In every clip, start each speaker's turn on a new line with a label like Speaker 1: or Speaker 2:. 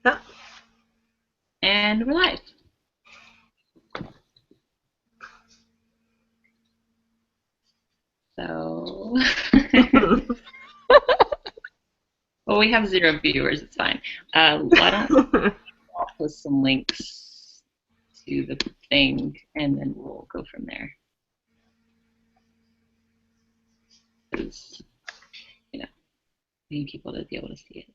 Speaker 1: Yeah.
Speaker 2: And we're live. So, well, we have 0 viewers. It's fine. Why don't I'll post some links to the thing, and then we'll go from there. Because, you know, we need people to be able to see it.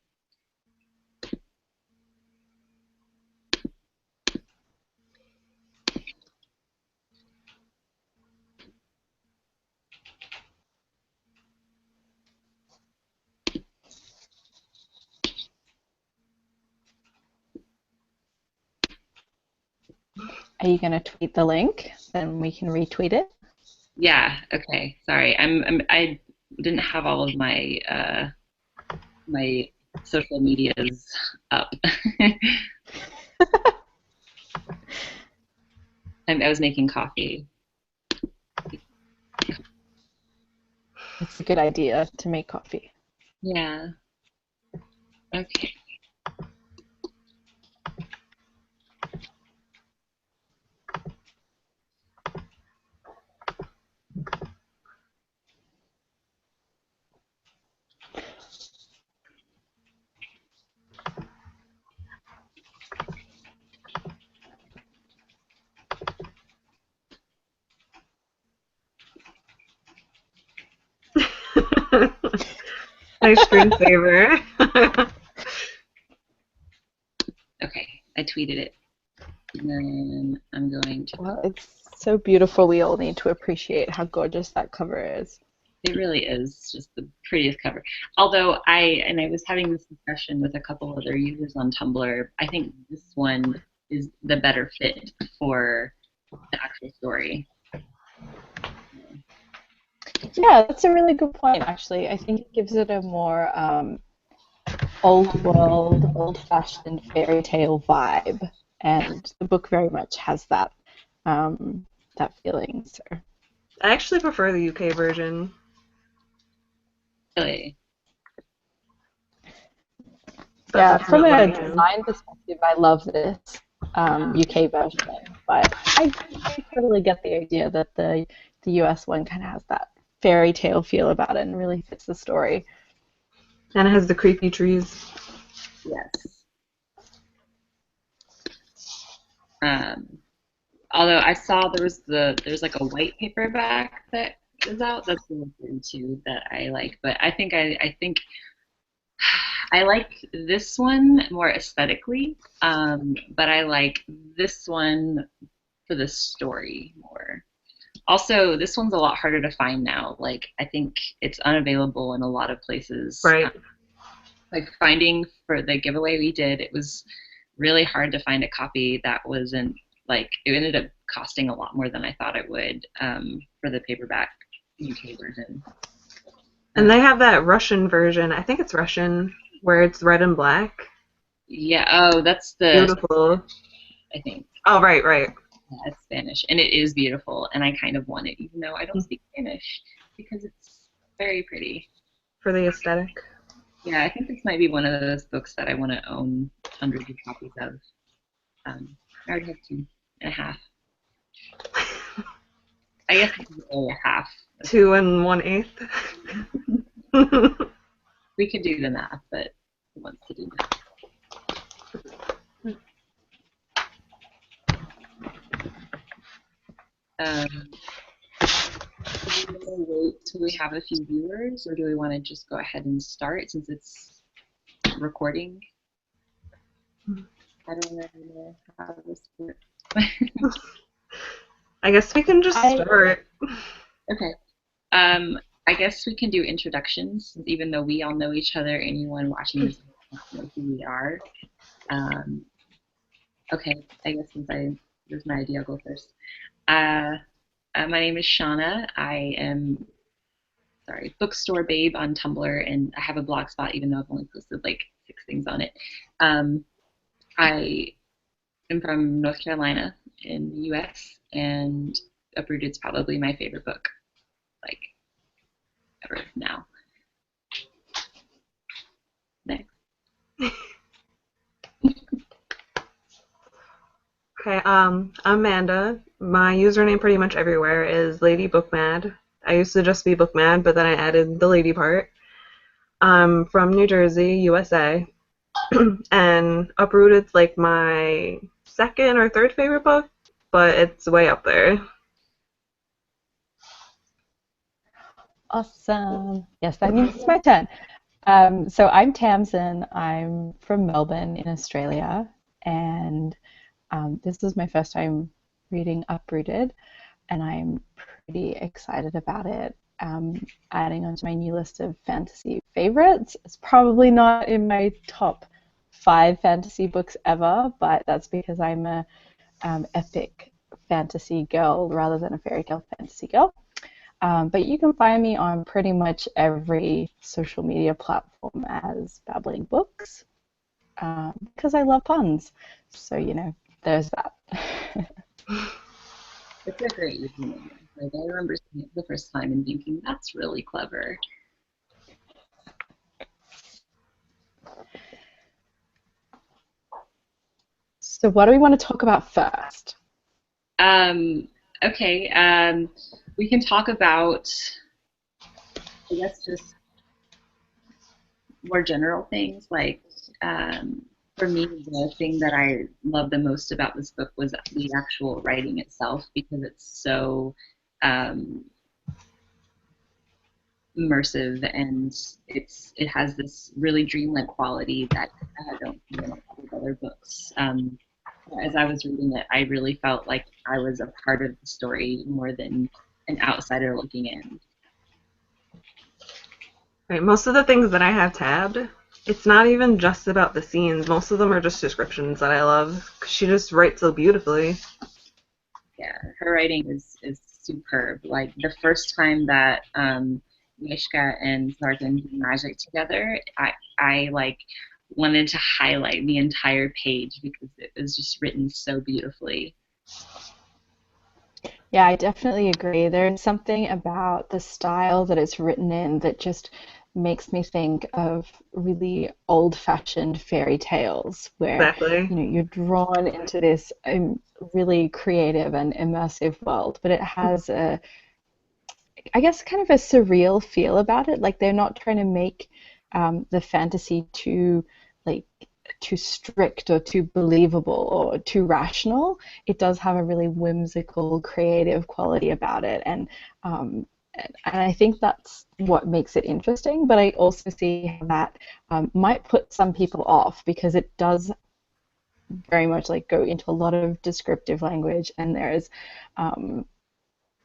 Speaker 3: Are you going to tweet the link? Then we can retweet it.
Speaker 2: Yeah. Okay. Sorry. I didn't have all of my my social medias up. I was making coffee.
Speaker 3: It's a good idea to make coffee.
Speaker 2: Yeah. Okay.
Speaker 1: Nice screensaver.
Speaker 2: Okay. I tweeted it. And then I'm going to.
Speaker 3: Well, it's so beautiful. We all need to appreciate how gorgeous that cover is.
Speaker 2: It really is just the prettiest cover. Although I was having this discussion with a couple other users on Tumblr, I think this one is the better fit for the actual story.
Speaker 3: Yeah, that's a really good point, actually. I think it gives it a more old world, old-fashioned fairy tale vibe, and the book very much has that that feeling. So
Speaker 1: I actually prefer the UK version.
Speaker 2: Really.
Speaker 1: But
Speaker 3: yeah,
Speaker 1: that's
Speaker 3: from
Speaker 1: not
Speaker 3: a
Speaker 1: like
Speaker 3: design perspective, I love this UK version, but I totally get the idea that the US one kind of has that fairy tale feel about it and really fits the story.
Speaker 1: And it has the creepy trees.
Speaker 2: Yes. Although I saw there's like a white paperback that is out. That's the one too that I like. But I think I like this one more aesthetically. But I like this one for the story more. Also, this one's a lot harder to find now. Like I think it's unavailable in a lot of places.
Speaker 1: Right.
Speaker 2: Like finding for the giveaway we did, it was really hard to find a copy that wasn't like it ended up costing a lot more than I thought it would for the paperback UK version.
Speaker 1: And they have that Russian version. I think it's Russian, where it's red and black.
Speaker 2: Yeah. Oh, that's the
Speaker 1: Beautiful.
Speaker 2: I think.
Speaker 1: Oh, right, right.
Speaker 2: Yeah, it's Spanish, and it is beautiful, and I kind of want it, even though I don't speak Spanish, because it's very pretty.
Speaker 1: For the aesthetic.
Speaker 2: Yeah, I think this might be one of those books that I want to own hundreds of copies of. I already have 2.5. I guess it's only a half.
Speaker 1: 2 1/8.
Speaker 2: We could do the math, but who wants to do that? Do we want to wait till we have a few viewers, or do we want to just go ahead and start since it's recording? I don't know how this works.
Speaker 1: I guess we can just start.
Speaker 2: Okay. I guess we can do introductions, since even though we all know each other, anyone watching this doesn't know who we are. Okay, I guess there's my idea, I'll go first. My name is Shauna. I am, bookstore babe on Tumblr, and I have a blog spot, even though I've only posted like 6 things on it. I am from North Carolina in the U.S., and Uprooted is probably my favorite book, like, ever now. Next.
Speaker 1: Okay, I'm Manda. My username pretty much everywhere is ladybookmad. I used to just be bookmad, but then I added the lady part. I'm from New Jersey, USA, and Uprooted's like my second or third favorite book, but it's way up there.
Speaker 3: Awesome. Yes, that means it's my turn. So I'm Tamsien. I'm from Melbourne in Australia, and this is my first time reading Uprooted, and I'm pretty excited about it. Adding onto my new list of fantasy favorites. It's probably not in my top 5 fantasy books ever, but that's because I'm a epic fantasy girl rather than a fairy tale fantasy girl. But you can find me on pretty much every social media platform as BabblingBooks because I love puns. So, there's that.
Speaker 2: It's a great username. Like, I remember seeing it the first time and thinking, that's really clever.
Speaker 3: So what do we want to talk about first?
Speaker 2: Okay, we can talk about, I guess, just more general things. Like, for me, the thing that I love the most about this book was the actual writing itself, because it's so immersive, and it has this really dreamlike quality that I don't see in a lot of other books. As I was reading it, I really felt like I was a part of the story more than an outsider looking in.
Speaker 1: Right, most of the things that I have tabbed, it's not even just about the scenes. Most of them are just descriptions that I love. 'Cause she just writes so beautifully.
Speaker 2: Yeah, her writing is superb. Like the first time that Mishka and Sargon do magic together, I like wanted to highlight the entire page because it was just written so beautifully.
Speaker 3: Yeah, I definitely agree. There's something about the style that it's written in that just makes me think of really old-fashioned fairy tales where,
Speaker 1: Exactly.
Speaker 3: you're drawn into this really creative and immersive world, but it has I guess, kind of a surreal feel about it. Like they're not trying to make the fantasy like too strict or too believable or too rational. It does have a really whimsical, creative quality about it, and I think that's what makes it interesting. But I also see how that might put some people off because it does very much like go into a lot of descriptive language, and there's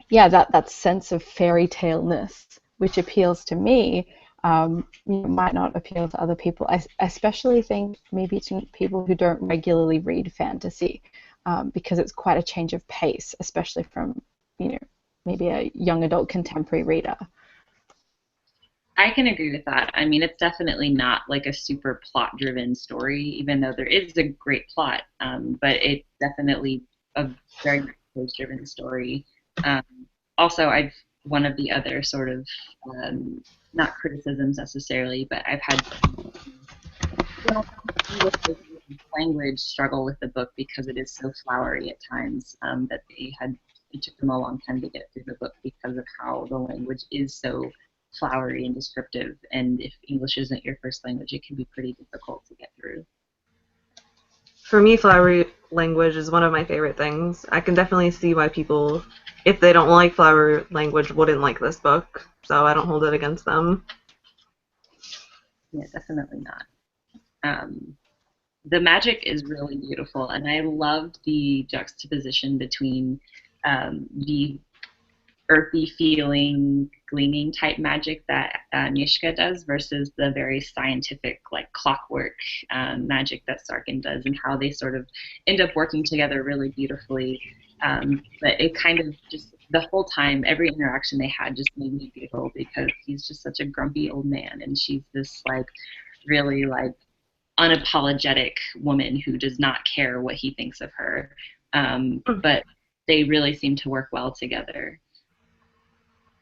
Speaker 3: yeah, that sense of fairy tale-ness, which appeals to me, might not appeal to other people. I especially think maybe to people who don't regularly read fantasy, because it's quite a change of pace, especially from, maybe a young adult contemporary reader.
Speaker 2: I can agree with that. I mean, it's definitely not like a super plot-driven story, even though there is a great plot, but it's definitely a very much page-driven story. Um, Also, I've one of the other sort of not criticisms necessarily, but I've had English language struggle with the book because it is so flowery at times that it took them a long time to get through the book because of how the language is so flowery and descriptive. And if English isn't your first language, it can be pretty difficult to get through.
Speaker 1: For me, flowery language is one of my favorite things. I can definitely see why people, if they don't like flowery language, wouldn't like this book. So I don't hold it against them.
Speaker 2: Yeah, definitely not. The magic is really beautiful, and I love the juxtaposition between the earthy feeling, gleaming type magic that Nishka does versus the very scientific, like clockwork magic that Sarkin does, and how they sort of end up working together really beautifully. But it kind of just, the whole time, every interaction they had just made me giggle because he's just such a grumpy old man, and she's this like really like unapologetic woman who does not care what he thinks of her. But they really seem to work well together.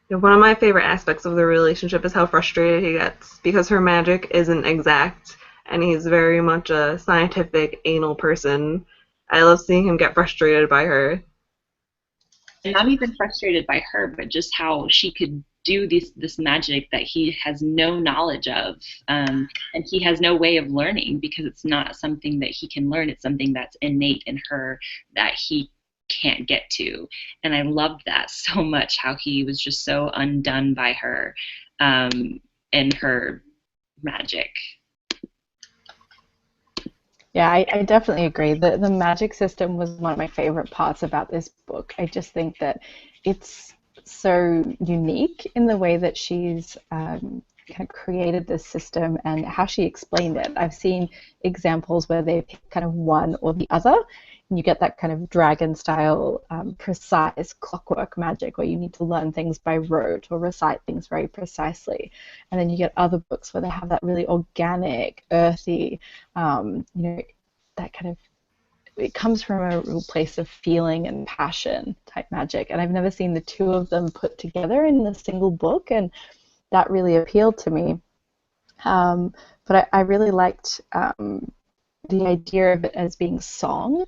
Speaker 1: One of my favorite aspects of the relationship is how frustrated he gets because her magic isn't exact, and he's very much a scientific, anal person. I love seeing him get frustrated by her.
Speaker 2: And not even frustrated by her, but just how she could do this magic that he has no knowledge of, and he has no way of learning because it's not something that he can learn. It's something that's innate in her that he can't get to. And I loved that so much, how he was just so undone by her, and her magic.
Speaker 3: Yeah, I definitely agree. The magic system was one of my favorite parts about this book. I just think that it's so unique in the way that she's kind of created this system and how she explained it. I've seen examples where they pick kind of one or the other, and you get that kind of dragon style precise clockwork magic where you need to learn things by rote or recite things very precisely. And then you get other books where they have that really organic, earthy, that kind of, it comes from a real place of feeling and passion type magic. And I've never seen the two of them put together in a single book, and that really appealed to me. But I really liked the idea of it as being song.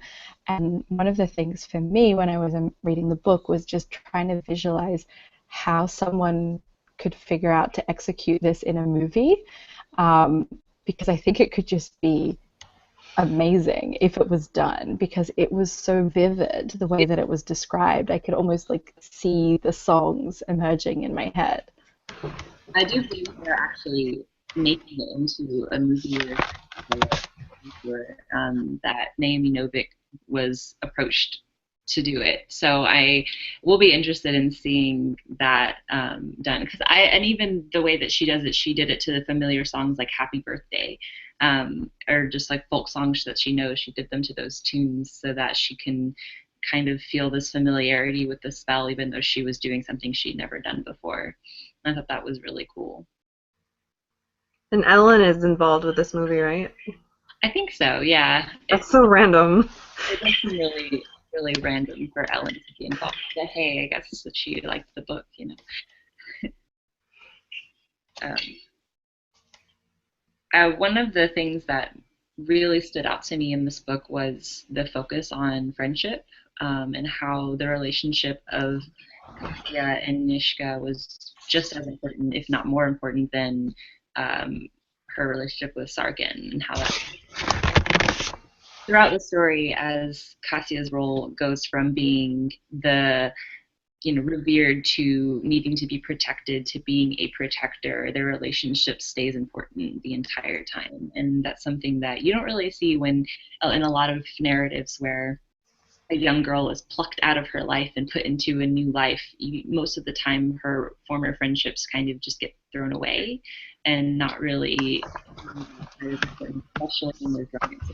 Speaker 3: And one of the things for me when I was reading the book was just trying to visualize how someone could figure out to execute this in a movie, because I think it could just be amazing if it was done, because it was so vivid the way that it was described. I could almost like see the songs emerging in my head.
Speaker 2: I do believe they're actually making it into a movie that Naomi Novik was approached to do it. So I will be interested in seeing that done, because and even the way that she does it, she did it to the familiar songs like Happy Birthday, or just like folk songs that she knows. She did them to those tunes so that she can kind of feel this familiarity with the spell, even though she was doing something she'd never done before. I thought that was really cool.
Speaker 1: And Ellen is involved with this movie, right?
Speaker 2: I think so, yeah.
Speaker 1: That's so random.
Speaker 2: It does seem really, really random for Ellen to be involved. But hey, I guess that she liked the book, you know. One of the things that really stood out to me in this book was the focus on friendship, and how the relationship of Kasia and Nishka was just as important, if not more important, than her relationship with Sargon, and how that throughout the story, as Kasia's role goes from being the revered to needing to be protected to being a protector, their relationship stays important the entire time. And that's something that you don't really see when in a lot of narratives where a young girl is plucked out of her life and put into a new life. Most of the time her former friendships kind of just get thrown away and not really especially in their romance.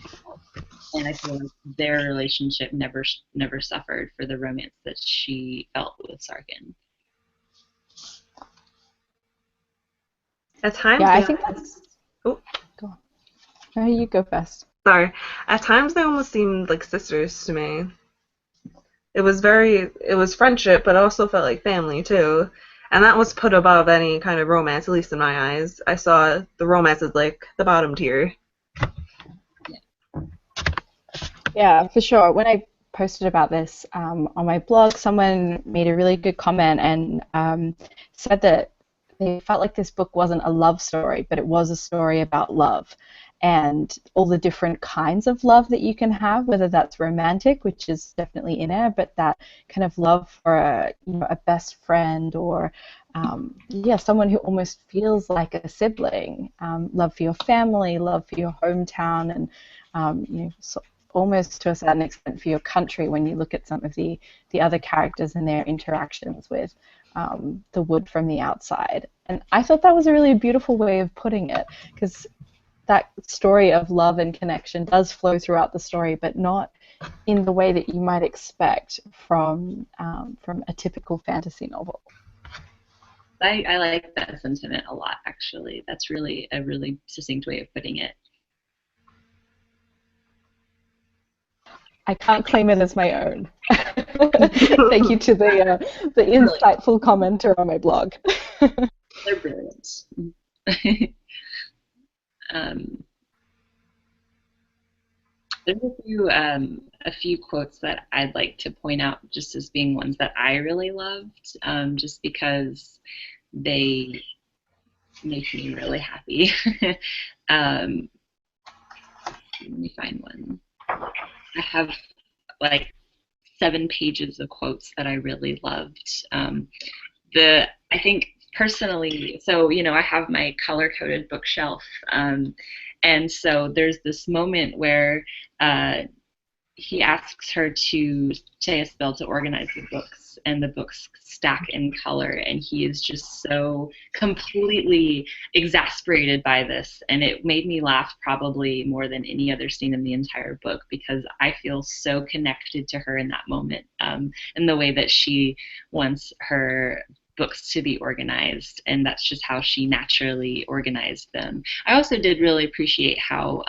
Speaker 2: And I feel like their relationship never suffered for the romance that she felt with Sargon.
Speaker 1: At times,
Speaker 3: Yeah, I think that's.
Speaker 1: Oh,
Speaker 3: go on. No, you go first.
Speaker 1: Sorry. At times they almost seemed like sisters to me. It was friendship, but it also felt like family too. And that was put above any kind of romance, at least in my eyes. I saw the romance as like the bottom tier.
Speaker 3: Yeah, for sure. When I posted about this on my blog, someone made a really good comment and said that they felt like this book wasn't a love story, but it was a story about love and all the different kinds of love that you can have, whether that's romantic, which is definitely in there, but that kind of love for a best friend or someone who almost feels like a sibling, love for your family, love for your hometown, and almost to a certain extent for your country when you look at some of the other characters and their interactions with the wood from the outside. And I thought that was a really beautiful way of putting it, because that story of love and connection does flow throughout the story, but not in the way that you might expect from a typical fantasy novel.
Speaker 2: I like that sentiment a lot, actually. That's really a really succinct way of putting it.
Speaker 3: I can't claim it as my own. Thank you to the insightful commenter on my blog.
Speaker 2: They're brilliant. There's a few quotes that I'd like to point out just as being ones that I really loved, just because they make me really happy. um, Let me find one. I have like 7 pages of quotes that I really loved. The I think personally, so I have my color coded bookshelf, and so there's this moment where uh, he asks her to say a spell to organize the books, and the books stack in color, and he is just so completely exasperated by this, and it made me laugh probably more than any other scene in the entire book, because I feel so connected to her in that moment, and the way that she wants her books to be organized, and that's just how she naturally organized them. I also did really appreciate how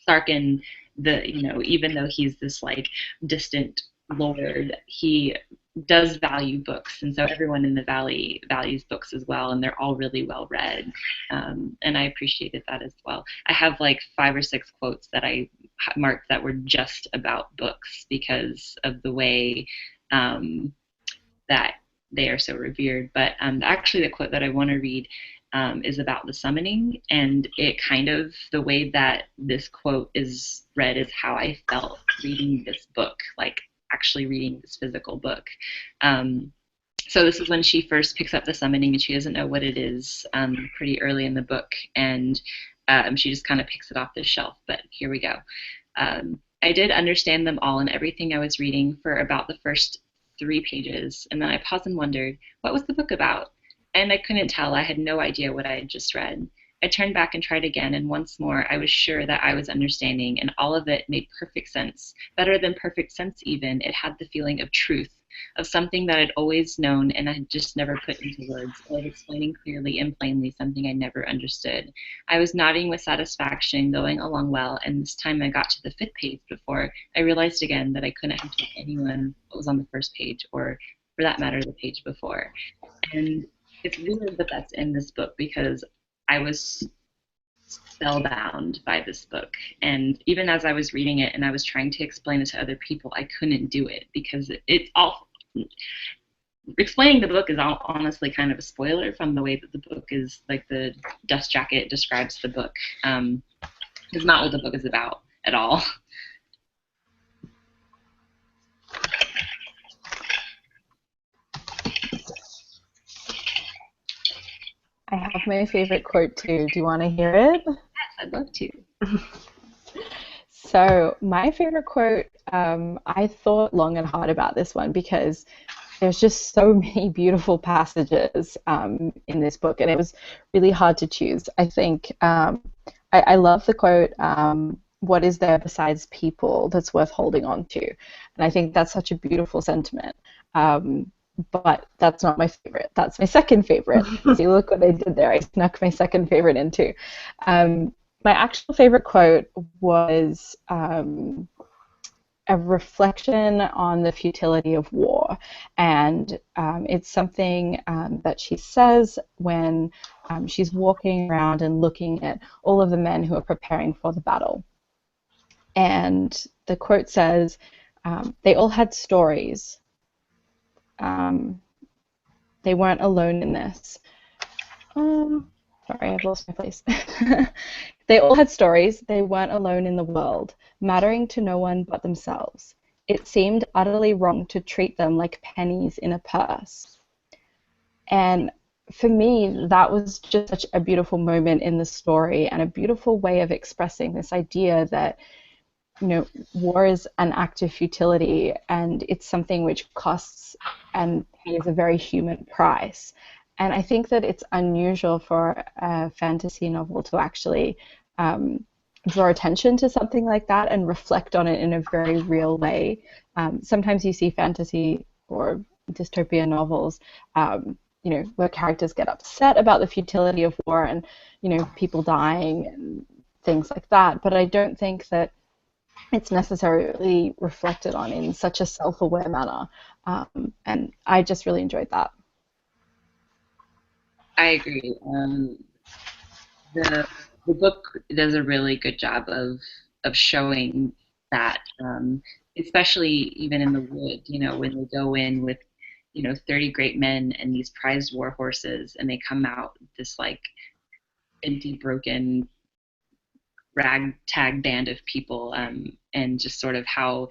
Speaker 2: Sarkin, even though he's this like distant lord, he does value books, and so everyone in the valley values books as well, and they're all really well read, and I appreciated that as well. I have like 5 or 6 quotes that I marked that were just about books because of the way that they are so revered. But actually, the quote that I want to read is about the summoning, and it kind of, the way that this quote is read is how I felt reading this book, like actually reading this physical book. So this is when she first picks up the summoning, and she doesn't know what it is pretty early in the book, and she just kind of picks it off the shelf. But here we go. I did understand them all and everything I was reading for about the first 3 pages, and then I paused and wondered, what was the book about? And I couldn't tell. I had no idea what I had just read. I turned back and tried again, and once more I was sure that I was understanding, and all of it made perfect sense. Better than perfect sense even, it had the feeling of truth, of something that I'd always known and I had just never put into words, or of explaining clearly and plainly something I never understood. I was nodding with satisfaction, going along well, and this time I got to the 5th page before I realized again that I couldn't have told anyone what was on the first page, or for that matter, the page before. And it's weird that that's in this book, because I was spellbound by this book. And even as I was reading it and I was trying to explain it to other people, I couldn't do it, because it's all, explaining the book is all, honestly kind of a spoiler from the way that the book is, like the dust jacket describes the book. It's not what the book is about at all.
Speaker 3: I have my favorite quote too. Do you want to hear it?
Speaker 2: Yes, I'd love to.
Speaker 3: So my favorite quote, I thought long and hard about this one, because there's just so many beautiful passages in this book, and it was really hard to choose. I think I love the quote, what is there besides people that's worth holding on to? And I think that's such a beautiful sentiment. But that's not my favorite. That's my second favorite. See, look what I did there. I snuck my second favorite in too. My actual favorite quote was a reflection on the futility of war. And it's something that she says when she's walking around and looking at all of the men who are preparing for the battle. And the quote says, they all had stories. They weren't alone in this. Sorry, I've lost my place. They all had stories. They weren't alone in the world, mattering to no one but themselves. It seemed utterly wrong to treat them like pennies in a purse. And for me, that was just such a beautiful moment in the story, and a beautiful way of expressing this idea that, war is an act of futility, and it's something which costs and pays a very human price. And I think that it's unusual for a fantasy novel to actually draw attention to something like that and reflect on it in a very real way. Sometimes you see fantasy or dystopian novels, where characters get upset about the futility of war and, people dying and things like that. But I don't think that it's necessarily reflected on in such a self-aware manner. And I just really enjoyed that.
Speaker 2: I agree. The book does a really good job of of showing that, especially even in the wood, when they go in with 30 great men and these prized war horses, and they come out this like empty, broken, ragtag band of people, and just sort of how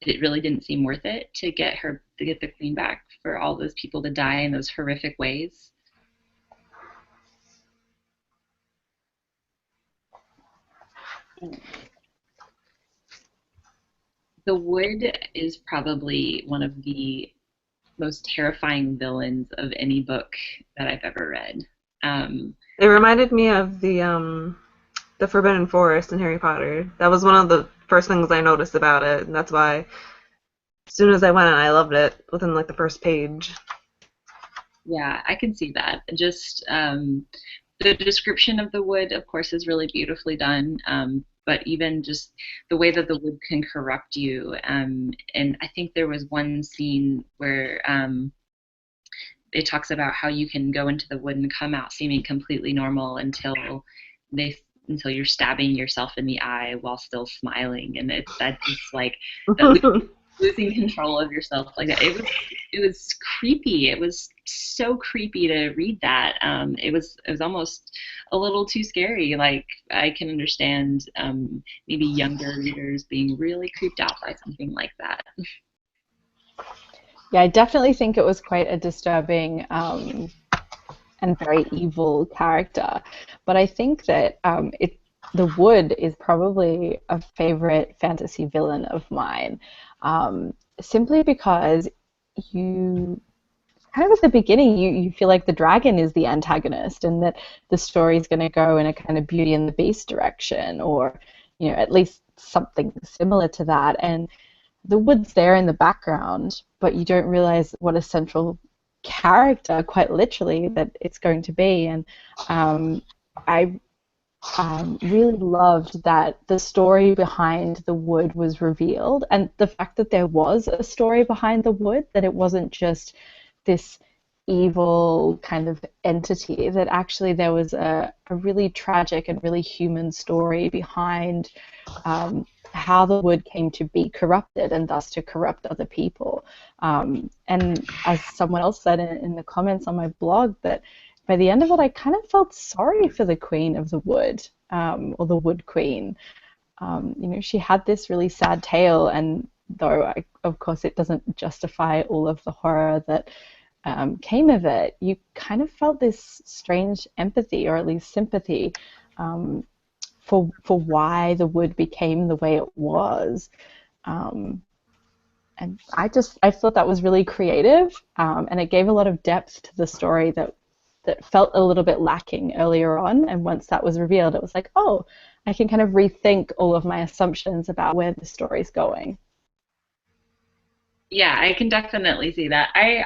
Speaker 2: it really didn't seem worth it to get the queen back, for all those people to die in those horrific ways. The Wood is probably one of the most terrifying villains of any book that I've ever read.
Speaker 1: It reminded me of the Forbidden Forest in Harry Potter. That was one of the first things I noticed about it, and that's why as soon as I went in, I loved it within like the first page.
Speaker 2: Yeah, I can see that. Just the description of the wood, of course, is really beautifully done. But even just the way that the wood can corrupt you. And I think there was one scene where it talks about how you can go into the wood and come out seeming completely normal until you're stabbing yourself in the eye while still smiling, and that just like that losing control of yourself like that. It was creepy. It was so creepy to read that. It was almost a little too scary. Like, I can understand maybe younger readers being really creeped out by something like that.
Speaker 3: Yeah, I definitely think it was quite a disturbing and very evil character. But I think that the Wood is probably a favorite fantasy villain of mine, simply because you kind of at the beginning you feel like the dragon is the antagonist, and that the story is going to go in a kind of Beauty and the Beast direction, or at least something similar to that. And the Wood's there in the background, but you don't realize what a central character, quite literally, that it's going to be. And I really loved that the story behind the Wood was revealed, and the fact that there was a story behind the Wood, that it wasn't just this evil kind of entity, that actually there was a really tragic and really human story behind how the Wood came to be corrupted and thus to corrupt other people. And as someone else said in the comments on my blog, that by the end of it, I kind of felt sorry for the Queen of the Wood, or the Wood Queen. She had this really sad tale, and though, of course, it doesn't justify all of the horror that came of it, you kind of felt this strange empathy, or at least sympathy, for why the Wood became the way it was. And I thought that was really creative, and it gave a lot of depth to the story that felt a little bit lacking earlier on. And once that was revealed, it was like, oh, I can kind of rethink all of my assumptions about where the story's going.
Speaker 2: Yeah, I can definitely see that. I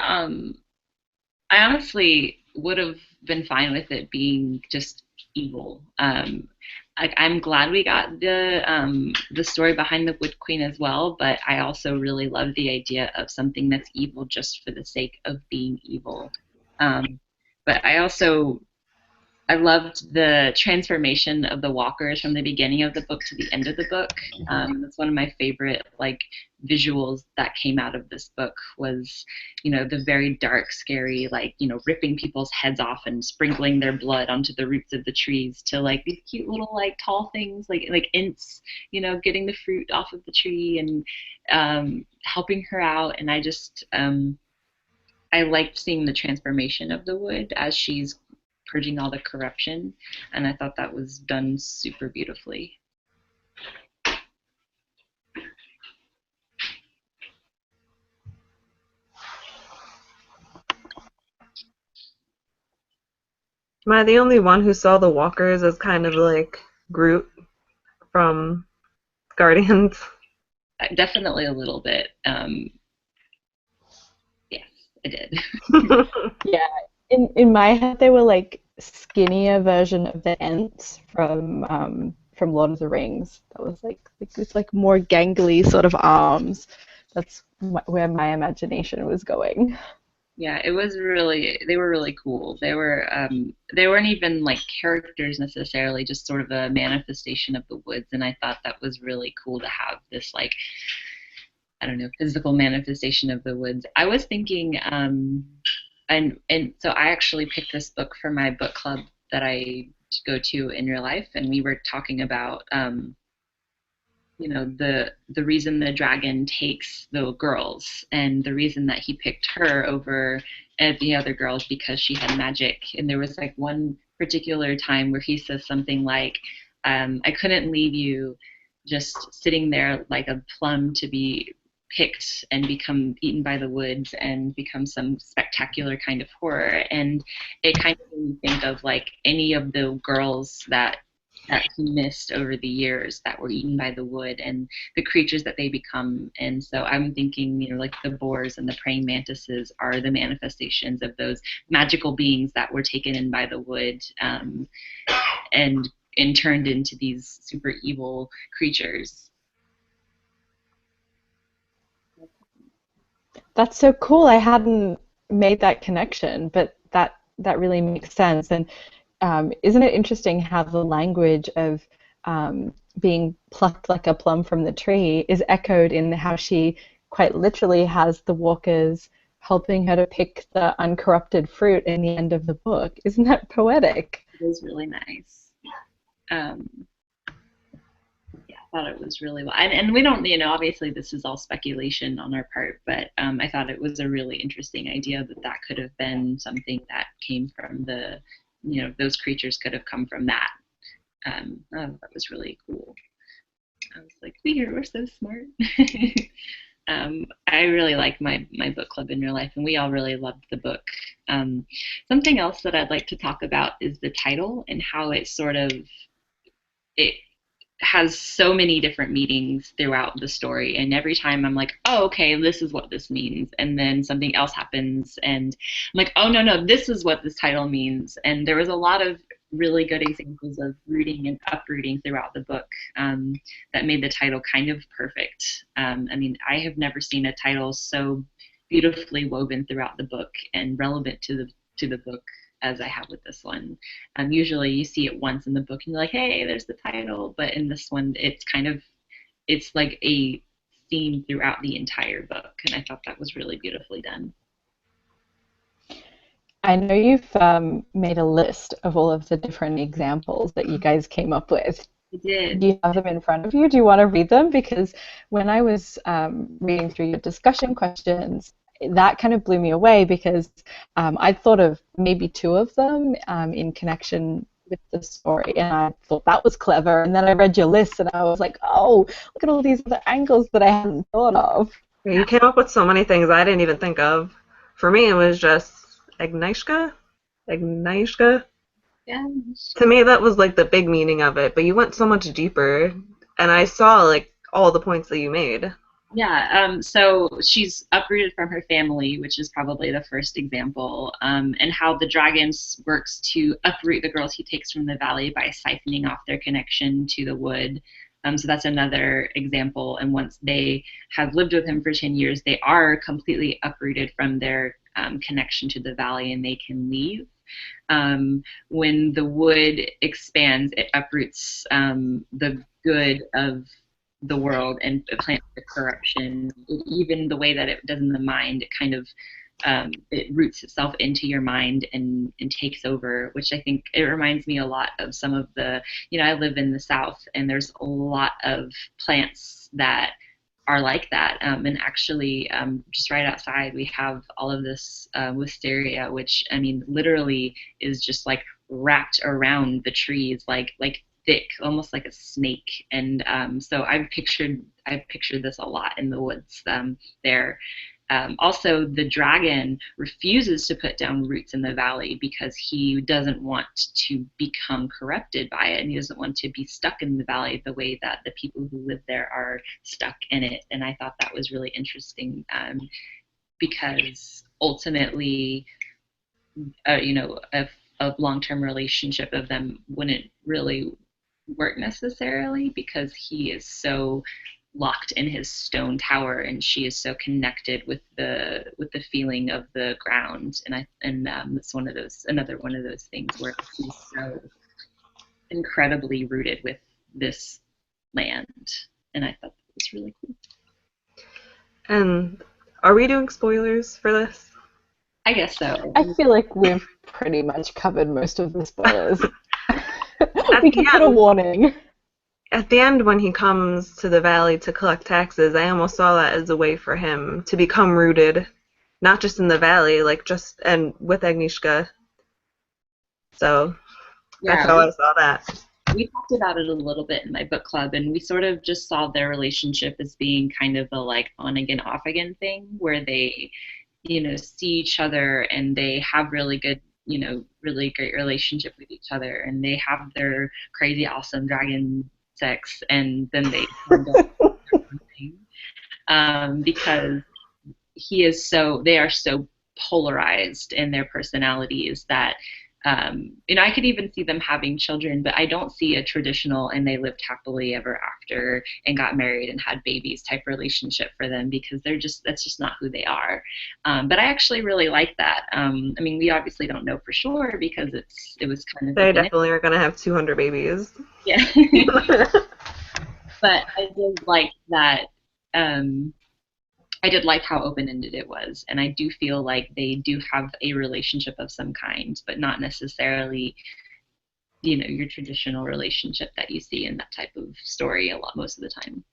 Speaker 2: honestly would have been fine with it being just evil. I'm glad we got the story behind the Wood Queen as well, but I also really love the idea of something that's evil just for the sake of being evil. But I loved the transformation of the walkers from the beginning of the book to the end of the book. That's one of my favorite visuals that came out of this book, was the very dark, scary, ripping people's heads off and sprinkling their blood onto the roots of the trees, to these cute little tall things like ints, getting the fruit off of the tree and helping her out. And I liked seeing the transformation of the Wood as she's purging all the corruption, and I thought that was done super beautifully.
Speaker 1: Am I the only one who saw the walkers as kind of like Groot from Guardians?
Speaker 2: Definitely a little bit. Yes, I did.
Speaker 3: Yeah, in my head, they were like skinnier version of the Ents from Lord of the Rings. That was it's like more gangly sort of arms. That's where my imagination was going.
Speaker 2: Yeah, it was really, they were really cool. They weren't even like characters necessarily, just sort of a manifestation of the woods. And I thought that was really cool to have this like, I don't know, physical manifestation of the woods. I was thinking, and so I actually picked this book for my book club that I go to in real life, and we were talking about, the reason the dragon takes the girls, and the reason that he picked her over the other girls because she had magic. And there was like one particular time where he says something like, I couldn't leave you just sitting there like a plum to be picked and become eaten by the woods and become some spectacular kind of horror. And it kind of made me think of like any of the girls that he missed over the years that were eaten by the wood and the creatures that they become. And so I'm thinking, like the boars and the praying mantises are the manifestations of those magical beings that were taken in by the wood, and turned into these super evil creatures.
Speaker 3: That's so cool. I hadn't made that connection, but that really makes sense. And isn't it interesting how the language of being plucked like a plum from the tree is echoed in how she quite literally has the walkers helping her to pick the uncorrupted fruit in the end of the book? Isn't that poetic?
Speaker 2: It was really nice. Yeah, I thought it was really well. And we don't, obviously this is all speculation on our part, but I thought it was a really interesting idea that could have been something that came from those creatures could have come from that. That was really cool. I was like, we're so smart. I really like my book club in real life, and we all really loved the book. Something else that I'd like to talk about is the title and how it has so many different meanings throughout the story, and every time I'm like, oh, okay, this is what this means, and then something else happens and I'm like, oh, no, this is what this title means. And there was a lot of really good examples of rooting and uprooting throughout the book, that made the title kind of perfect. I have never seen a title so beautifully woven throughout the book and relevant to the book as I have with this one. Usually you see it once in the book and you're like, hey, there's the title. But in this one, it's like a theme throughout the entire book. And I thought that was really beautifully done.
Speaker 3: I know you've made a list of all of the different examples that you guys came up with.
Speaker 2: I did.
Speaker 3: Do you have them in front of you? Do you want to read them? Because when I was reading through your discussion questions, that kind of blew me away because I thought of maybe two of them in connection with the story, and I thought that was clever. And then I read your list, and I was like, oh, look at all these other angles that I hadn't thought of.
Speaker 1: You came up with so many things I didn't even think of. For me, it was just Agnieszka? Agnieszka?
Speaker 2: Yeah.
Speaker 1: To me, that was like the big meaning of it, but you went so much deeper, and I saw like all the points that you made.
Speaker 2: Yeah, so she's uprooted from her family, which is probably the first example, and how the dragon works to uproot the girls he takes from the valley by siphoning off their connection to the wood. So that's another example. And once they have lived with him for 10 years, they are completely uprooted from their connection to the valley, and they can leave. When the wood expands, it uproots the good of the world and plants the corruption. Even the way that it does in the mind, it kind of it roots itself into your mind and takes over, which I think it reminds me a lot of some of the, I live in the South, and there's a lot of plants that are like that. And actually, just right outside, we have all of this wisteria, which literally is just like wrapped around the trees, like thick, almost like a snake. And so I've pictured this a lot in the woods there. Also, the dragon refuses to put down roots in the valley because he doesn't want to become corrupted by it, and he doesn't want to be stuck in the valley the way that the people who live there are stuck in it. And I thought that was really interesting, because ultimately, a long-term relationship of them wouldn't really work necessarily, because he is so locked in his stone tower, and she is so connected with the feeling of the ground. And it's another one of those things where he's so incredibly rooted with this land, and I thought that was really cool.
Speaker 1: And are we doing spoilers for this?
Speaker 2: I guess so.
Speaker 3: I feel like we've pretty much covered most of the spoilers. We can put a warning.
Speaker 1: At the end, when he comes to the valley to collect taxes, I almost saw that as a way for him to become rooted, not just in the valley, and with Agnieszka. So that's how I saw that.
Speaker 2: We talked about it a little bit in my book club, and we sort of just saw their relationship as being kind of a like on again, off again thing, where they, see each other and they have really good, really great relationship with each other, and they have their crazy, awesome dragon sex, and then they because they are so polarized in their personalities that I could even see them having children, but I don't see a traditional and they lived happily ever after and got married and had babies type relationship for them, because that's just not who they are. But I actually really like that. We obviously don't know for sure because it was kind of.
Speaker 1: They definitely are going to have 200 babies.
Speaker 2: Yeah. But I did like that. I did like how open-ended it was, and I do feel like they do have a relationship of some kind, but not necessarily, your traditional relationship that you see in that type of story most of the time.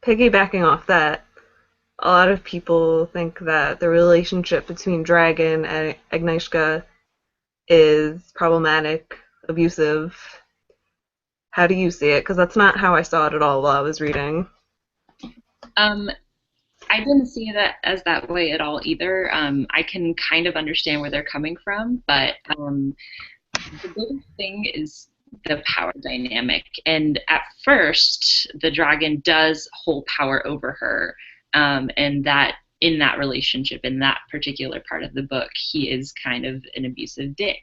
Speaker 1: Piggybacking off that, a lot of people think that the relationship between Dragon and Agnieszka is problematic, abusive. How do you see it? Because that's not how I saw it at all while I was reading.
Speaker 2: I didn't see that as that way at all either. I can kind of understand where they're coming from, but the biggest thing is the power dynamic. And at first, the dragon does hold power over her, and that in that relationship, in that particular part of the book, he is kind of an abusive dick.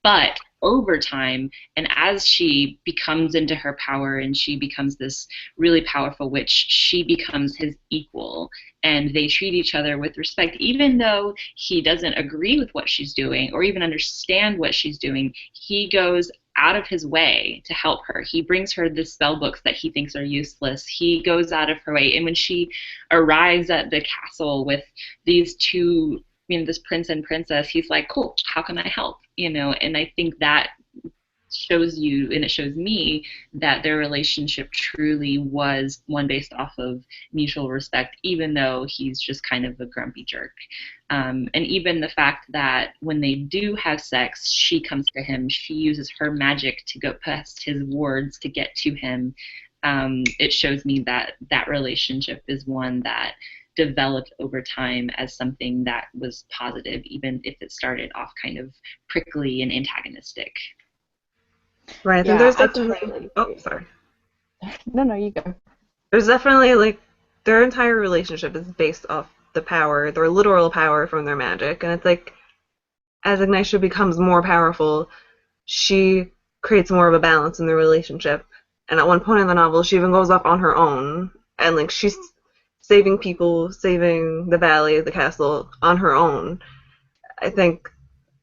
Speaker 2: But over time, and as she becomes into her power and she becomes this really powerful witch, she becomes his equal, and they treat each other with respect. Even though he doesn't agree with what she's doing or even understand what she's doing, he goes out of his way to help her. He brings her the spell books that he thinks are useless. He goes out of her way. And when she arrives at the castle with these two, this prince and princess, he's like, cool, how can I help? And I think that shows you, and it shows me, that their relationship truly was one based off of mutual respect, even though he's just kind of a grumpy jerk. And even the fact that when they do have sex, she comes to him, she uses her magic to go past his wards to get to him. It shows me that that relationship is one that developed over time as something that was positive, even if it started off kind of prickly and antagonistic.
Speaker 1: Right,
Speaker 3: yeah,
Speaker 1: and there's definitely... sorry.
Speaker 3: No, you go.
Speaker 1: There's definitely, their entire relationship is based off the power, their literal power from their magic, and it's like, as Agnieszka becomes more powerful, she creates more of a balance in the relationship, and at one point in the novel, she even goes off on her own, and, she's saving people, saving the valley, the castle, on her own. I think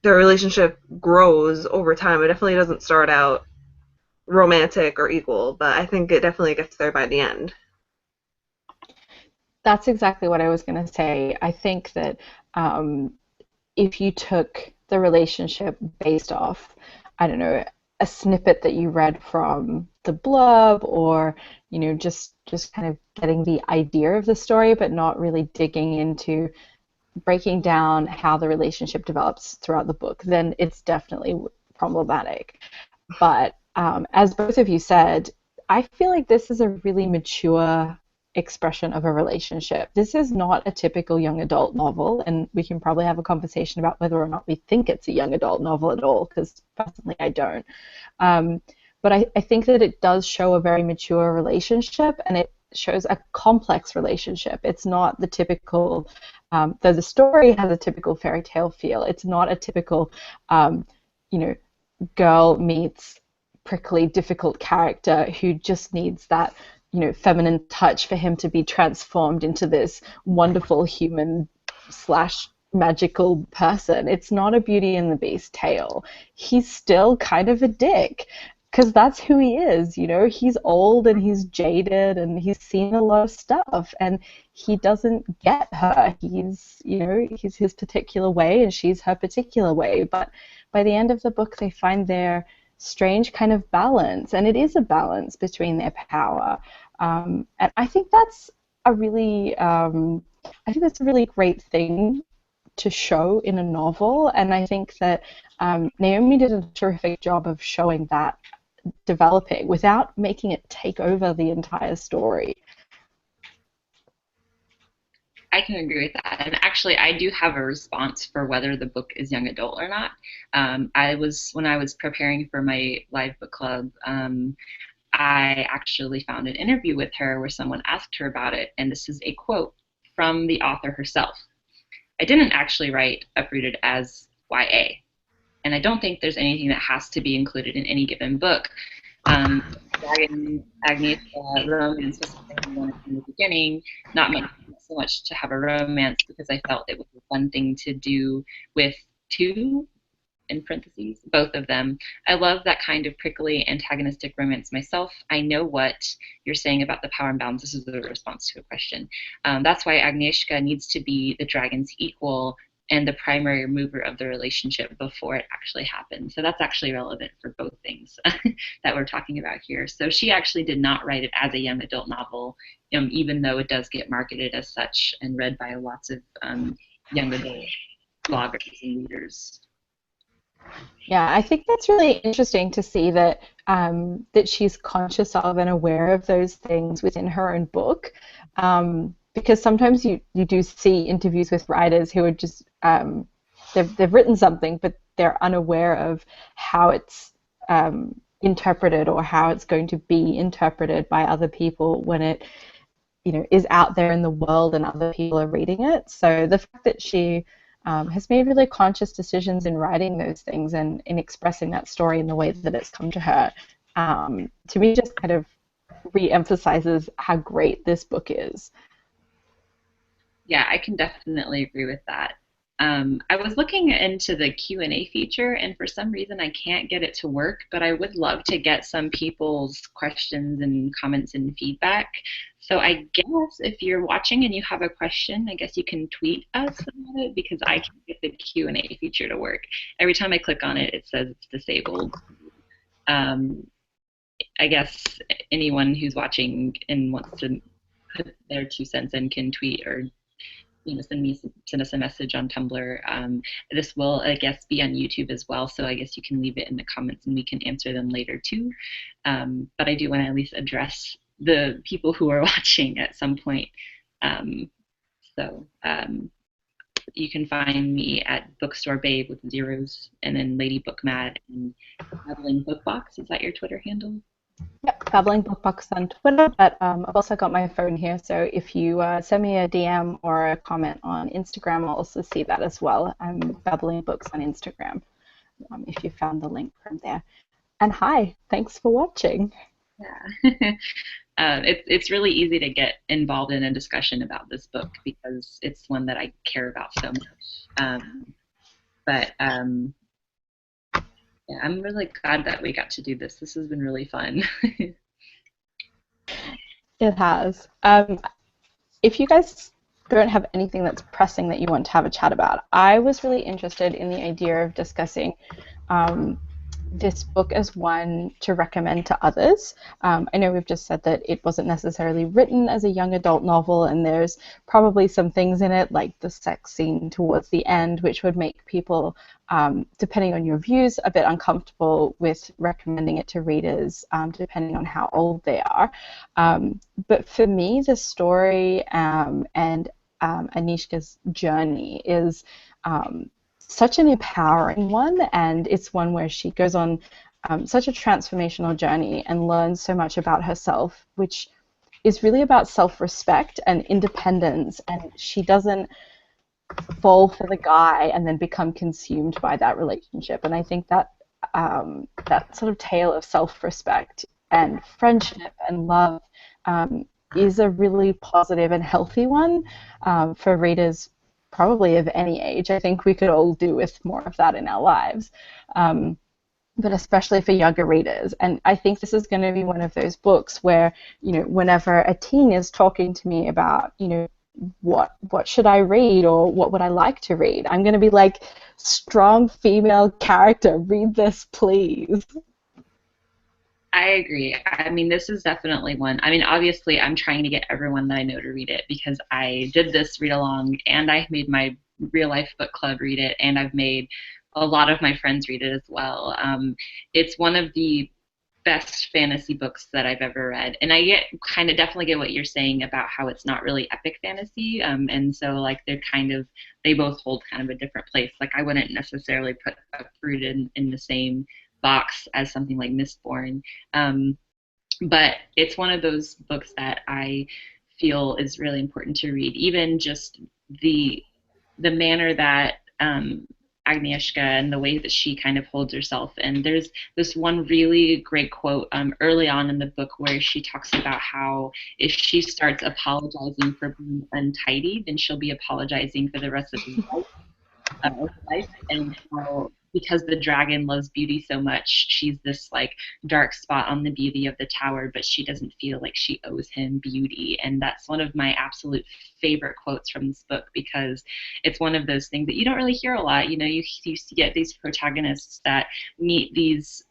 Speaker 1: their relationship grows over time. It definitely doesn't start out romantic or equal, but I think it definitely gets there by the end.
Speaker 3: That's exactly what I was going to say. I think that if you took the relationship based off, I don't know, a snippet that you read from the blurb, or just kind of getting the idea of the story, but not really digging into breaking down how the relationship develops throughout the book, then it's definitely problematic. But as both of you said, I feel like this is a really mature expression of a relationship. This is not a typical young adult novel, and we can probably have a conversation about whether or not we think it's a young adult novel at all, because personally I don't. But I think that it does show a very mature relationship, and it shows a complex relationship. It's not the typical, though the story has a typical fairy tale feel, it's not a typical, girl meets prickly, difficult character who just needs that feminine touch for him to be transformed into this wonderful human slash magical person. It's not a Beauty and the Beast tale. He's still kind of a dick because that's who he is. He's old and he's jaded and he's seen a lot of stuff and he doesn't get her. He's his particular way and she's her particular way. But by the end of the book, they find their strange kind of balance, and it is a balance between their power. And I think that's a really great thing to show in a novel, and I think that Naomi did a terrific job of showing that developing without making it take over the entire story.
Speaker 2: I can agree with that. And actually, I do have a response for whether the book is young adult or not. When I was preparing for my live book club, I actually found an interview with her where someone asked her about it, and this is a quote from the author herself. "I didn't actually write Uprooted as YA, and I don't think there's anything that has to be included in any given book. Dragon, Agnieszka, romance was something I wanted from the beginning, not so much to have a romance because I felt it was a fun thing to do with two, in parentheses, both of them. I love that kind of prickly antagonistic romance myself. I know what you're saying about the power imbalance." This is a response to a question. "That's why Agnieszka needs to be the dragon's equal and the primary mover of the relationship before it actually happens." So that's actually relevant for both things that we're talking about here. So she actually did not write it as a young adult novel, even though it does get marketed as such and read by lots of young adult bloggers and readers.
Speaker 3: Yeah, I think that's really interesting to see that that she's conscious of and aware of those things within her own book. Because sometimes you do see interviews with writers who are just they've written something, but they're unaware of how it's interpreted or how it's going to be interpreted by other people when it is out there in the world and other people are reading it. So the fact that she has made really conscious decisions in writing those things and in expressing that story in the way that it's come to her, to me just kind of re-emphasizes how great this book is.
Speaker 2: Yeah, I can definitely agree with that. I was looking into the Q&A feature, and for some reason I can't get it to work, but I would love to get some people's questions and comments and feedback. So I guess if you're watching and you have a question, I guess you can tweet us about it because I can't get the Q&A feature to work. Every time I click on it, it says it's disabled. I guess anyone who's watching and wants to put their 2 cents in can tweet or send us a message on Tumblr. This will, I guess, be on YouTube as well, so I guess you can leave it in the comments and we can answer them later too. But I do want to at least address the people who are watching at some point. You can find me at Bookstore Babe with zeros, and then ladybookmad and BabblingBookbox. Is that your Twitter handle?
Speaker 3: Yep, BabblingBookbox on Twitter, but I've also got my phone here, so if you send me a DM or a comment on Instagram, I'll also see that as well. I'm BabblingBooks on Instagram, if you found the link from there. And hi, thanks for watching.
Speaker 2: Yeah. It's really easy to get involved in a discussion about this book because it's one that I care about so much. Yeah, I'm really glad that we got to do this. This has been really fun.
Speaker 3: It has. If you guys don't have anything that's pressing that you want to have a chat about, I was really interested in the idea of discussing this book as one to recommend to others. I know we've just said that it wasn't necessarily written as a young adult novel, and there's probably some things in it, like the sex scene towards the end, which would make people, depending on your views, a bit uncomfortable with recommending it to readers, depending on how old they are. But for me, the story and Agnieszka's journey is such an empowering one, and it's one where she goes on such a transformational journey and learns so much about herself, which is really about self-respect and independence, and she doesn't fall for the guy and then become consumed by that relationship. And I think that that sort of tale of self-respect and friendship and love is a really positive and healthy one for readers probably of any age. I think we could all do with more of that in our lives. But especially for younger readers. And I think this is going to be one of those books where, whenever a teen is talking to me about, what should I read or what would I like to read, I'm going to be like, strong female character, read this, please.
Speaker 2: I agree. I mean, this is definitely one. I mean, obviously, I'm trying to get everyone that I know to read it because I did this read along and I made my real life book club read it, and I've made a lot of my friends read it as well. It's one of the best fantasy books that I've ever read, and I definitely get what you're saying about how it's not really epic fantasy, and so like they both hold kind of a different place. Like I wouldn't necessarily put Uprooted in the same box as something like Mistborn, but it's one of those books that I feel is really important to read. Even just the manner that Agnieszka and the way that she kind of holds herself. And there's this one really great quote early on in the book where she talks about how if she starts apologizing for being untidy, then she'll be apologizing for the rest of her life, and how because the dragon loves beauty so much, she's this like dark spot on the beauty of the tower, but she doesn't feel like she owes him beauty. And that's one of my absolute favorite quotes from this book because it's one of those things that you don't really hear a lot. You get these protagonists that meet these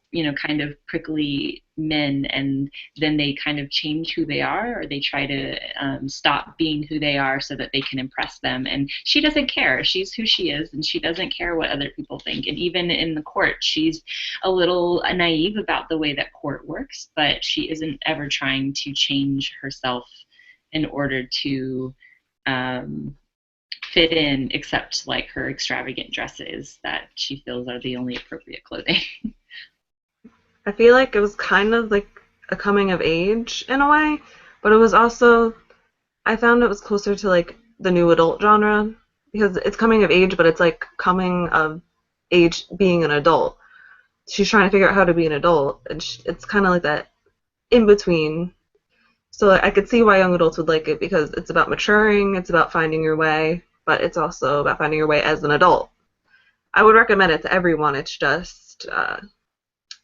Speaker 2: kind of prickly men, and then they kind of change who they are, or they try to stop being who they are so that they can impress them. And she doesn't care. She's who she is, and she doesn't care what other people think. And even in the court, she's a little naive about the way that court works, but she isn't ever trying to change herself in order to fit in, except like her extravagant dresses that she feels are the only appropriate clothing.
Speaker 1: I feel like it was kind of like a coming of age in a way, but it was also, I found it was closer to like the new adult genre because it's coming of age, but it's like coming of age being an adult. She's trying to figure out how to be an adult, and it's kind of like that in between. So I could see why young adults would like it because it's about maturing, it's about finding your way, but it's also about finding your way as an adult. I would recommend it to everyone. It's just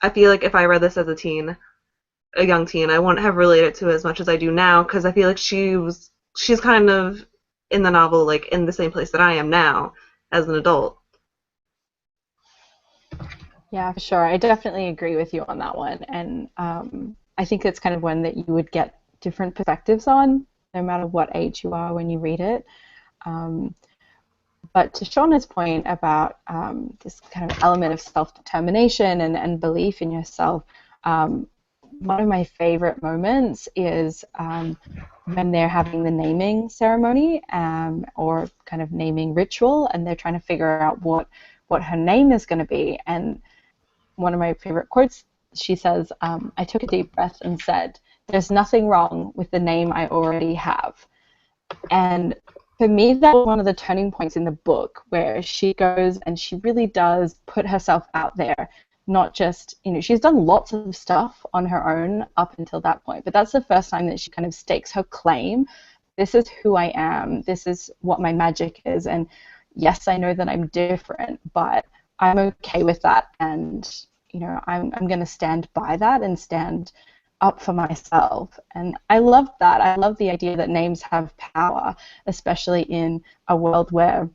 Speaker 1: I feel like if I read this as a young teen, I wouldn't have related to it as much as I do now because I feel like she's kind of in the novel like in the same place that I am now as an adult.
Speaker 3: Yeah, for sure. I definitely agree with you on that one. And I think it's kind of one that you would get different perspectives on, no matter what age you are when you read it. But to Shauna's point about this kind of element of self-determination and belief in yourself, one of my favorite moments is when they're having the naming ceremony or kind of naming ritual, and they're trying to figure out what her name is going to be. And one of my favorite quotes, she says, I took a deep breath and said, "There's nothing wrong with the name I already have." And for me, that was one of the turning points in the book where she goes and she really does put herself out there. Not just, she's done lots of stuff on her own up until that point, but that's the first time that she kind of stakes her claim. This is who I am. This is what my magic is. And yes, I know that I'm different, but I'm okay with that. And, I'm going to stand by that and stand up for myself. And I love that. I love the idea that names have power, especially in a world where,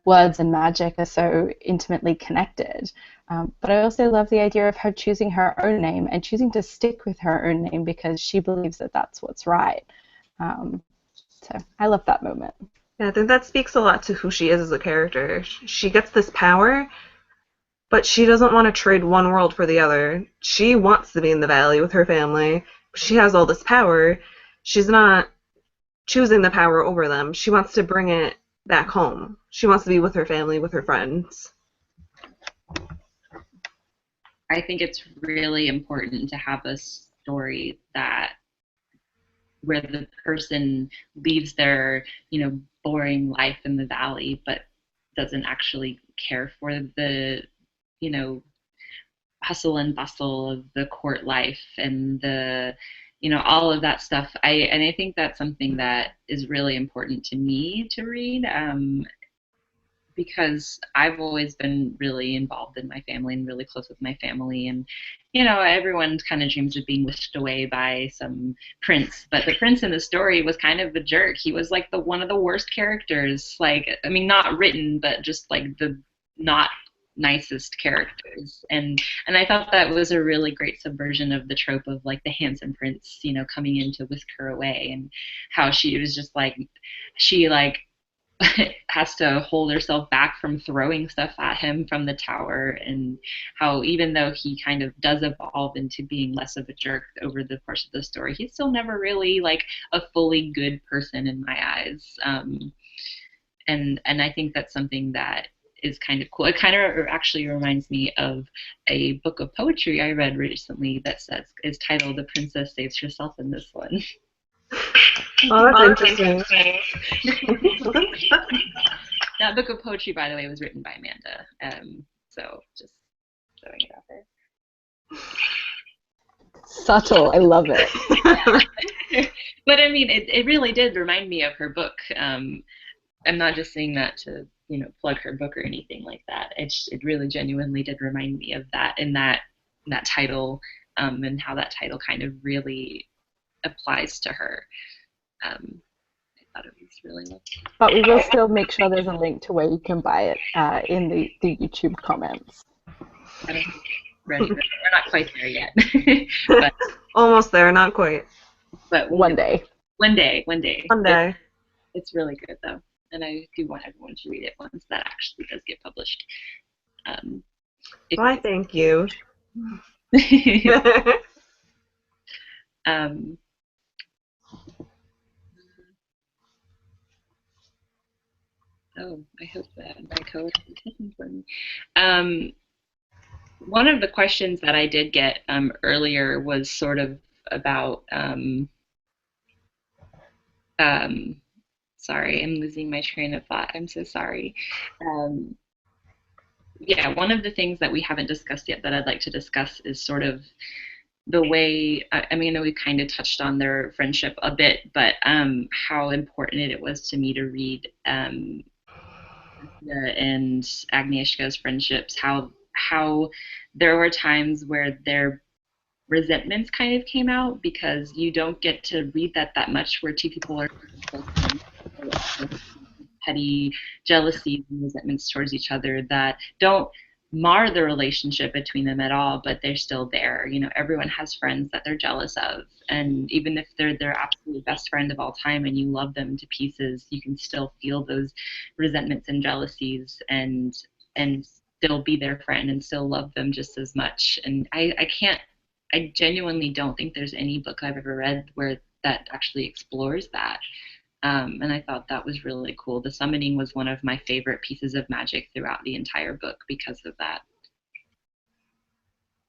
Speaker 3: words and magic are so intimately connected. But I also love the idea of her choosing her own name and choosing to stick with her own name because she believes that that's what's right. So I love that moment.
Speaker 1: Yeah, I think that speaks a lot to who she is as a character. She gets this power, but she doesn't want to trade one world for the other. She wants to be in the valley with her family. She has all this power. She's not choosing the power over them. She wants to bring it back home. She wants to be with her family, with her friends.
Speaker 2: I think it's really important to have a story where the person leaves their, boring life in the valley, but doesn't actually care for the, hustle and bustle of the court life and the, all of that stuff. I think that's something that is really important to me to read, because I've always been really involved in my family and really close with my family. And, everyone kind of dreams of being whisked away by some prince. But the prince in the story was kind of a jerk. He was like one of the worst characters. Like, I mean, not written, but just like the not nicest characters. And I thought that was a really great subversion of the trope of like the handsome prince, coming in to whisk her away, and how she was just like, she like has to hold herself back from throwing stuff at him from the tower, and how even though he kind of does evolve into being less of a jerk over the course of the story, he's still never really like a fully good person in my eyes. And I think that's something that is kind of cool. It kind of actually reminds me of a book of poetry I read recently that is titled "The Princess Saves Herself in This One."
Speaker 1: Oh, that's interesting.
Speaker 2: That book of poetry, by the way, was written by Manda. So just throwing it out there.
Speaker 3: Subtle, I love it.
Speaker 2: But I mean, it really did remind me of her book. I'm not just saying that to plug her book or anything like that. It really genuinely did remind me of that, and that title, and how that title kind of really applies to her. I thought it was really lovely.
Speaker 3: But we will still make sure there's a link to where you can buy it in the YouTube comments.
Speaker 2: I don't think we're not quite there yet. But,
Speaker 1: almost there, not quite.
Speaker 2: But
Speaker 3: one day.
Speaker 2: One day. It's really good though, and I do want everyone to read it once that actually does get published.
Speaker 1: Why, thank you.
Speaker 2: Oh, I hope that my coach is taking for me. One of the questions that I did get earlier was sort of about, sorry, I'm losing my train of thought. I'm so sorry. Yeah, one of the things that we haven't discussed yet that I'd like to discuss is sort of the way, I mean, I know we kind of touched on their friendship a bit, but how important it was to me to read and Agnieszka's friendships, how there were times where their resentments kind of came out, because you don't get to read that much, where two people are petty jealousies and resentments towards each other that don't mar the relationship between them at all, but they're still there. Everyone has friends that they're jealous of, and even if they're their absolute best friend of all time and you love them to pieces, you can still feel those resentments and jealousies and still be their friend and still love them just as much. And I genuinely don't think there's any book I've ever read where that actually explores that. And I thought that was really cool. The summoning was one of my favorite pieces of magic throughout the entire book because of that.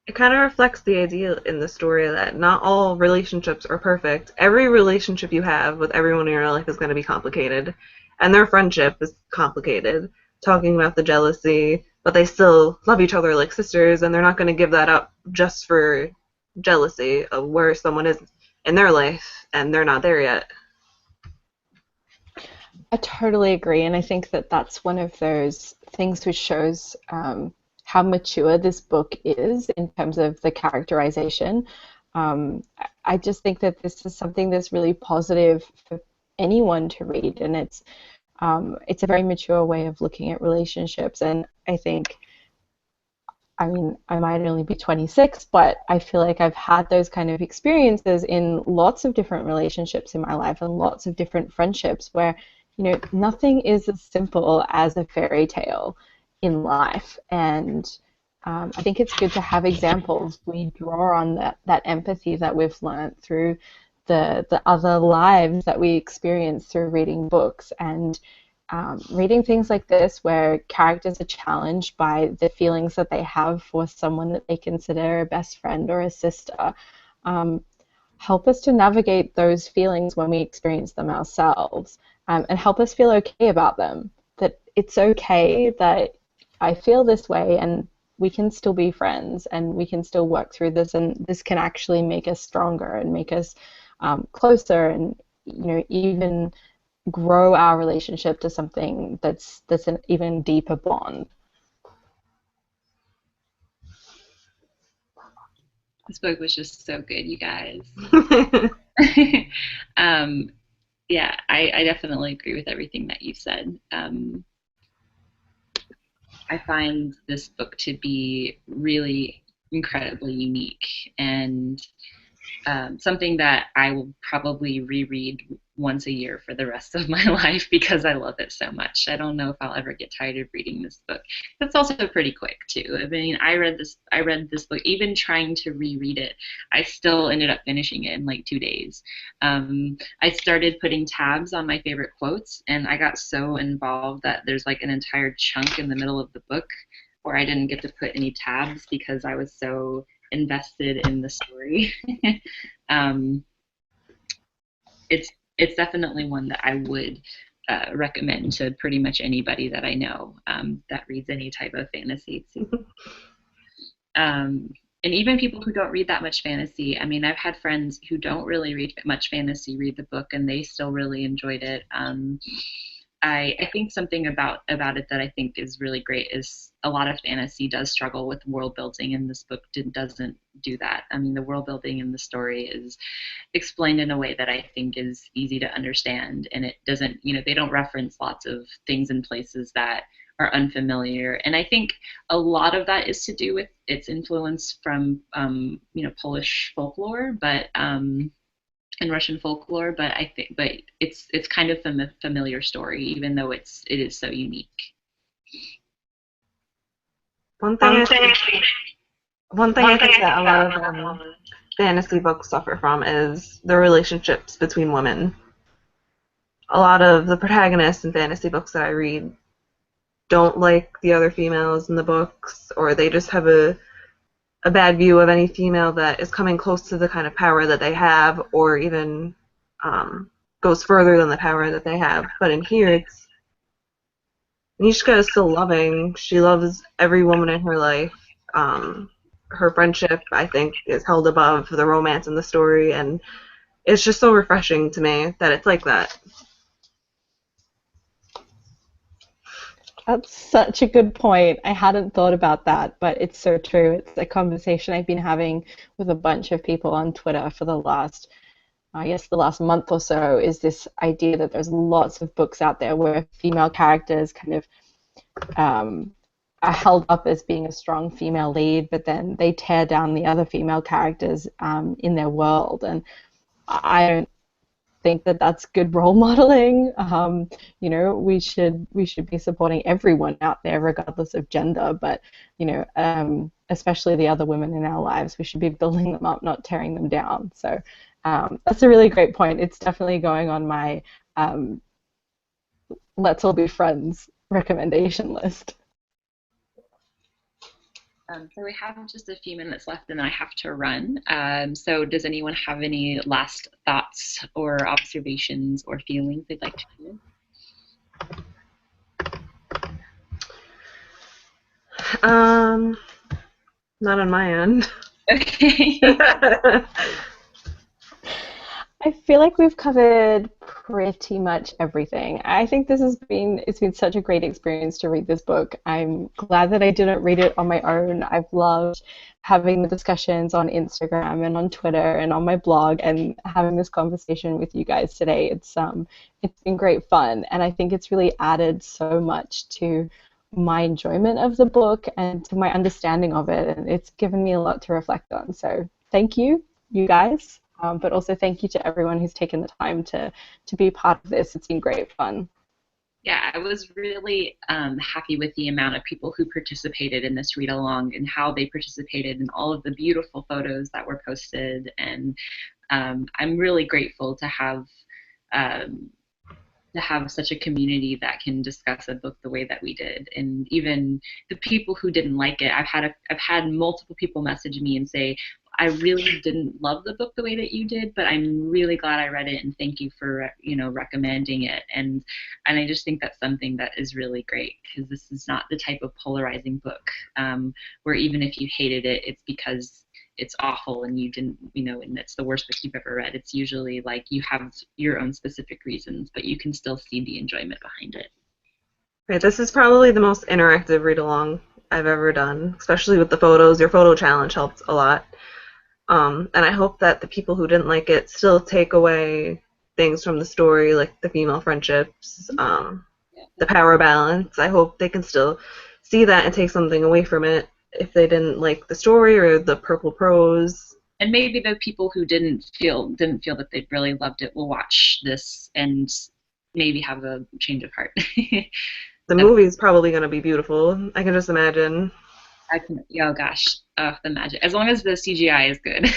Speaker 1: It kind of reflects the idea in the story that not all relationships are perfect. Every relationship you have with everyone in your life is going to be complicated, and their friendship is complicated. Talking about the jealousy, but they still love each other like sisters, and they're not going to give that up just for jealousy of where someone is in their life and they're not there yet.
Speaker 3: I totally agree, and I think that that's one of those things which shows how mature this book is in terms of the characterization. I just think that this is something that's really positive for anyone to read, and it's a very mature way of looking at relationships. And I think, I mean, I might only be 26, but I feel like I've had those kind of experiences in lots of different relationships in my life and lots of different friendships where nothing is as simple as a fairy tale in life, and I think it's good to have examples. We draw on that empathy that we've learned through the other lives that we experience through reading books, and reading things like this where characters are challenged by the feelings that they have for someone that they consider a best friend or a sister. Help us to navigate those feelings when we experience them ourselves, and help us feel okay about them, that it's okay that I feel this way, and we can still be friends and we can still work through this, and this can actually make us stronger and make us closer, and even grow our relationship to something that's an even deeper bond.
Speaker 2: This book was just so good, you guys. Yeah, I definitely agree with everything that you said. I find this book to be really incredibly unique and something that I will probably reread once a year for the rest of my life because I love it so much. I don't know if I'll ever get tired of reading this book. It's also pretty quick too. I mean, I read this book, even trying to reread it, I still ended up finishing it in like 2 days. I started putting tabs on my favorite quotes, and I got so involved that there's like an entire chunk in the middle of the book where I didn't get to put any tabs because I was so invested in the story. um, it's definitely one that I would recommend to pretty much anybody that I know that reads any type of fantasy. And even people who don't read that much fantasy. I mean, I've had friends who don't really read much fantasy read the book, and they still really enjoyed it. I think something about it that I think is really great is a lot of fantasy does struggle with world building, and this book doesn't do that. I mean, the world building in the story is explained in a way that I think is easy to understand, and it doesn't, they don't reference lots of things and places that are unfamiliar. And I think a lot of that is to do with its influence from, Polish folklore, but and Russian folklore, but it's kind of a familiar story, even though it is so unique.
Speaker 1: One thing I think that a lot of fantasy books suffer from is the relationships between women. A lot of the protagonists in fantasy books that I read don't like the other females in the books, or they just have a bad view of any female that is coming close to the kind of power that they have, or even goes further than the power that they have. But in here, Nishka is still loving. She loves every woman in her life. Her friendship, I think, is held above the romance in the story, and it's just so refreshing to me that it's like that.
Speaker 3: That's such a good point. I hadn't thought about that, but it's so true. It's a conversation I've been having with a bunch of people on Twitter for the last month or so, is this idea that there's lots of books out there where female characters kind of are held up as being a strong female lead, but then they tear down the other female characters in their world. And I don't think that that's good role modeling. We should be supporting everyone out there regardless of gender, but especially the other women in our lives, we should be building them up, not tearing them down. So that's a really great point. It's definitely going on my let's all be friends recommendation list.
Speaker 2: So we have just a few minutes left, and I have to run. So does anyone have any last thoughts or observations or feelings they'd like to share?
Speaker 1: Not on my end.
Speaker 2: Okay.
Speaker 3: I feel like we've covered pretty much everything. I think it's been such a great experience to read this book. I'm glad that I didn't read it on my own. I've loved having the discussions on Instagram and on Twitter and on my blog, and having this conversation with you guys today. It's been great fun, and I think it's really added so much to my enjoyment of the book and to my understanding of it, and it's given me a lot to reflect on. So thank you, you guys. But also thank you to everyone who's taken the time to be part of this. It's been great fun.
Speaker 2: Yeah, I was really happy with the amount of people who participated in this read along, and how they participated in all of the beautiful photos that were posted. And I'm really grateful to have such a community that can discuss a book the way that we did. And even the people who didn't like it, I've had multiple people message me and say, I really didn't love the book the way that you did, but I'm really glad I read it, and thank you for recommending it. And I just think that's something that is really great, because this is not the type of polarizing book where even if you hated it, it's because it's awful and you didn't, and it's the worst book you've ever read. It's usually like you have your own specific reasons, but you can still see the enjoyment behind it.
Speaker 1: Right, this is probably the most interactive read-along I've ever done, especially with the photos. Your photo challenge helped a lot. And I hope that the people who didn't like it still take away things from the story, like the female friendships, the power balance. I hope they can still see that and take something away from it if they didn't like the story or the purple prose.
Speaker 2: And maybe the people who didn't feel that they really loved it will watch this and maybe have a change of heart.
Speaker 1: The movie is probably going to be beautiful. I can just imagine.
Speaker 2: Oh gosh, the magic. As long as the CGI is good.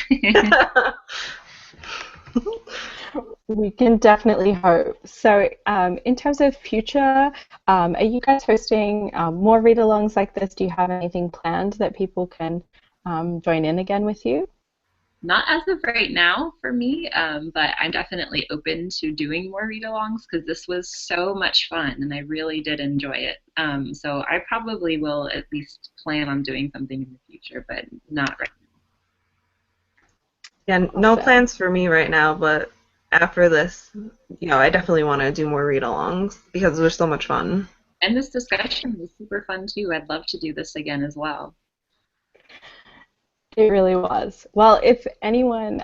Speaker 3: We can definitely hope. So, in terms of future, are you guys hosting more read-alongs like this? Do you have anything planned that people can join in again with you?
Speaker 2: Not as of right now for me, but I'm definitely open to doing more read-alongs, because this was so much fun and I really did enjoy it. So I probably will at least plan on doing something in the future, but not right
Speaker 1: Yeah, no plans for me right now, but after this, I definitely want to do more read-alongs because they're so much fun.
Speaker 2: now. And this discussion was super fun too. I'd love to do this again as well.
Speaker 3: It really was. Well, if anyone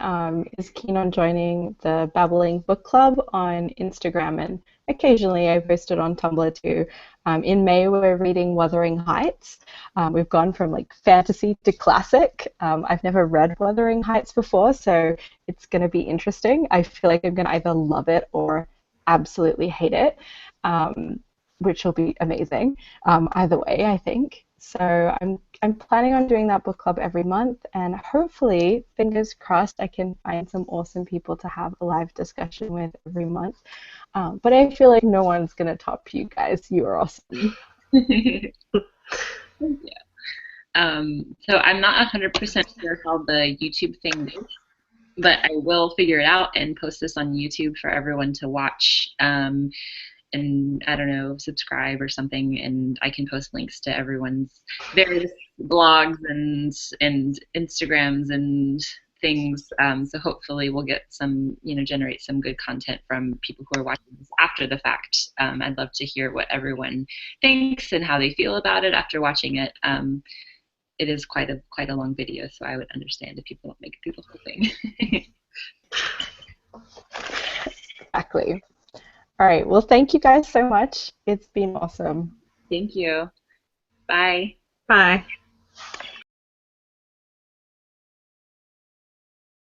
Speaker 3: is keen on joining the Babbling Book Club on Instagram, and occasionally I post it on Tumblr too. In May, we're reading Wuthering Heights. We've gone from like fantasy to classic. I've never read Wuthering Heights before, so it's going to be interesting. I feel like I'm going to either love it or absolutely hate it, which will be amazing. Either way, I think. So I'm planning on doing that book club every month, and hopefully, fingers crossed, I can find some awesome people to have a live discussion with every month. But I feel like no one's gonna top you guys. You are awesome.
Speaker 2: Thank you. So I'm not 100% sure how the YouTube thing is, but I will figure it out and post this on YouTube for everyone to watch. And I don't know, subscribe or something, and I can post links to everyone's various blogs and Instagrams and things. So hopefully we'll get some, generate some good content from people who are watching this after the fact. I'd love to hear what everyone thinks and how they feel about it after watching it. It is quite a long video, so I would understand if people don't make it through the whole thing.
Speaker 3: Exactly. All right. Well, thank you guys so much. It's been awesome.
Speaker 2: Thank you. Bye.
Speaker 1: Bye.